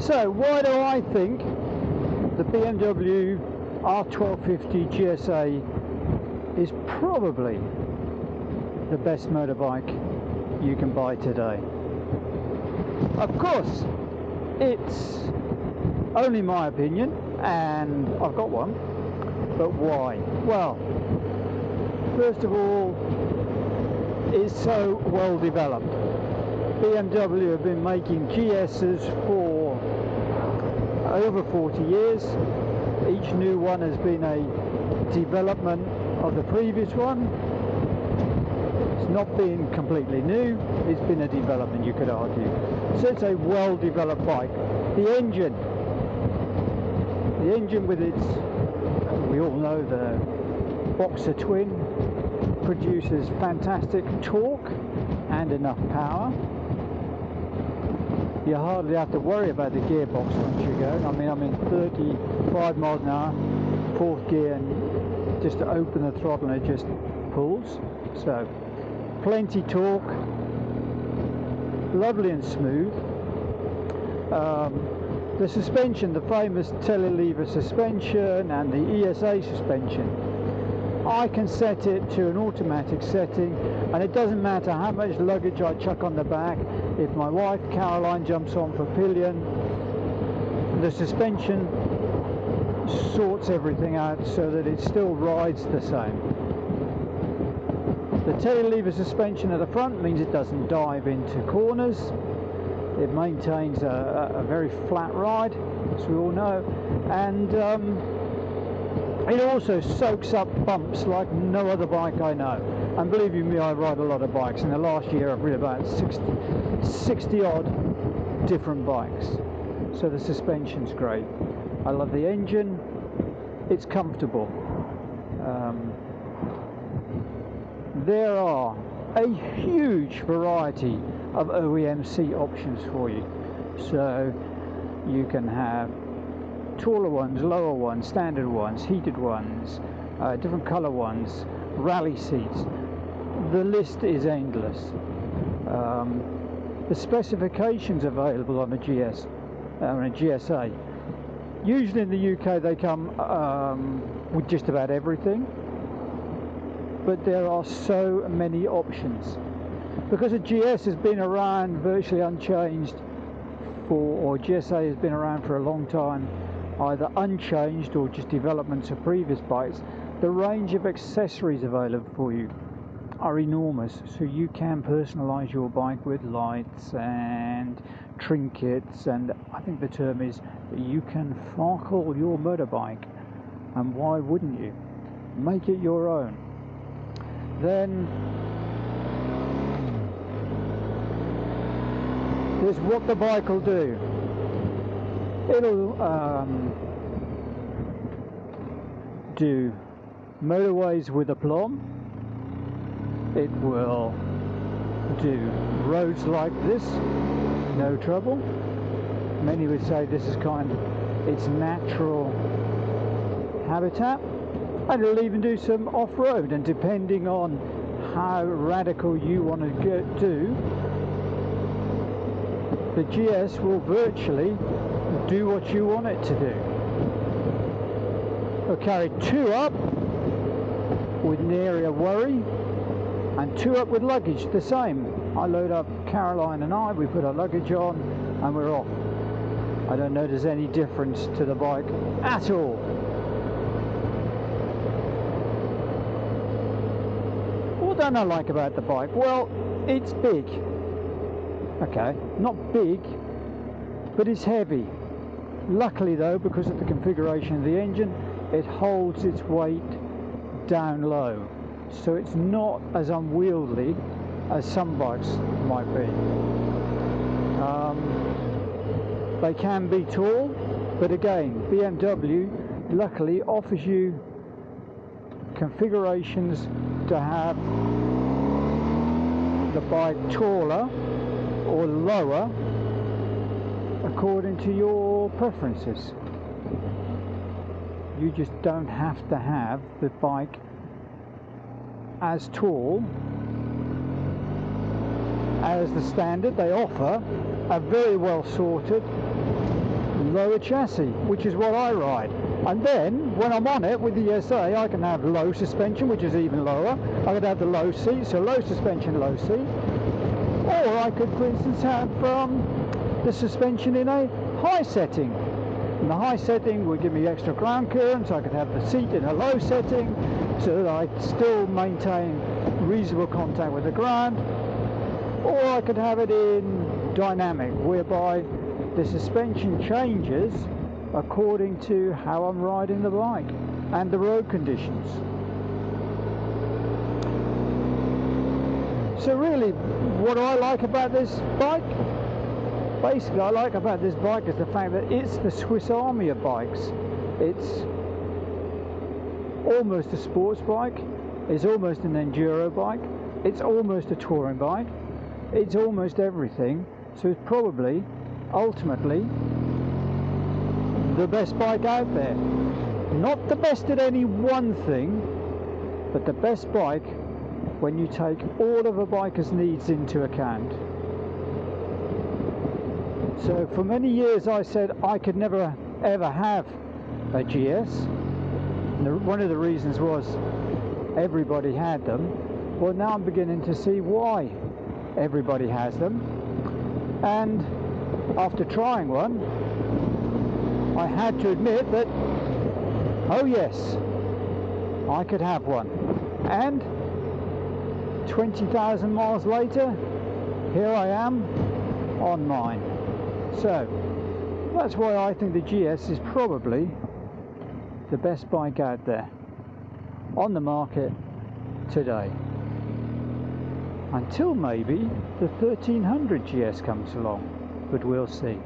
So why do I think the BMW R1250 GSA is probably the best motorbike you can buy today? Of course, it's only my opinion, and I've got one, but why? Well, first of all, it's so well developed. BMW have been making GSs for over 40 years. Each new one has been a development of the previous one. It's not been completely new, it's been a development, you could argue. So it's a well developed bike. The engine with its, we all know, the Boxer twin, produces fantastic torque and enough power. You hardly have to worry about the gearbox once you go. I mean, I'm in 35 miles an hour, fourth gear, and just to open the throttle and it just pulls. So plenty torque, lovely and smooth. The suspension, the famous telelever suspension and the ESA suspension, I can set it to an automatic setting, and it doesn't matter how much luggage I chuck on the back. If my wife Caroline jumps on for pillion, the suspension sorts everything out so that it still rides the same. The telelever suspension at the front means it doesn't dive into corners. It maintains a very flat ride, as we all know, and it also soaks up bumps like no other bike I know. And believe you me, I ride a lot of bikes. In the last year I've ridden about 60 odd different bikes. So the suspension's great. I love the engine, it's comfortable. There are a huge variety of OEM seat options for you. So you can have taller ones, lower ones, standard ones, heated ones, different colour ones, rally seats. The list is endless. The specifications available on a GSA, usually in the UK they come with just about everything, but there are so many options. Because a GS has been around virtually unchanged or GSA has been around for a long time, either unchanged or just developments of previous bikes, the range of accessories available for you are enormous. So you can personalize your bike with lights and trinkets, and I think the term is you can farkle your motorbike, and why wouldn't you? Make it your own. Then there's what the bike will do. It'll do motorways with aplomb. It will do roads like this, no trouble. Many would say this is kind of its natural habitat. And it'll even do some off-road, and depending on how radical you want to do, the GS will virtually do what you want it to do. It'll carry 2 up with nary a worry, and 2 up with luggage the same. I load up Caroline and we put our luggage on and we're off. I don't notice any difference to the bike at all. What don't I like about the bike? Well, it's big. Okay, not big, but it's heavy. Luckily though, because of the configuration of the engine, it holds its weight down low. So it's not as unwieldy as some bikes might be. They can be tall, but again, BMW luckily offers you configurations to have the bike taller or lower according to your preferences. You just don't have to have the bike as tall as the standard. They offer a very well sorted lower chassis, which is what I ride. And then when I'm on it with the SA, I can have low suspension, which is even lower. I could have the low seat, so low suspension, low seat. Or I could, for instance, have the suspension in a high setting. And the high setting would give me extra ground clearance. I could have the seat in a low setting so that I still maintain reasonable contact with the ground. Or I could have it in dynamic, whereby the suspension changes according to how I'm riding the bike and the road conditions. So really, what do I like about this bike? Basically, I like about this bike is the fact that it's the Swiss Army of bikes. It's almost a sports bike, it's almost an enduro bike, it's almost a touring bike, it's almost everything. So it's probably, ultimately, the best bike out there. Not the best at any one thing, but the best bike when you take all of a biker's needs into account. So for many years I said I could never ever have a GS. And one of the reasons was everybody had them. Well, now I'm beginning to see why everybody has them. And after trying one, I had to admit that, oh yes, I could have one. And 20,000 miles later, here I am on mine. So that's why I think the GS is probably the best bike out there on the market today, until maybe the 1300 GS comes along, but we'll see.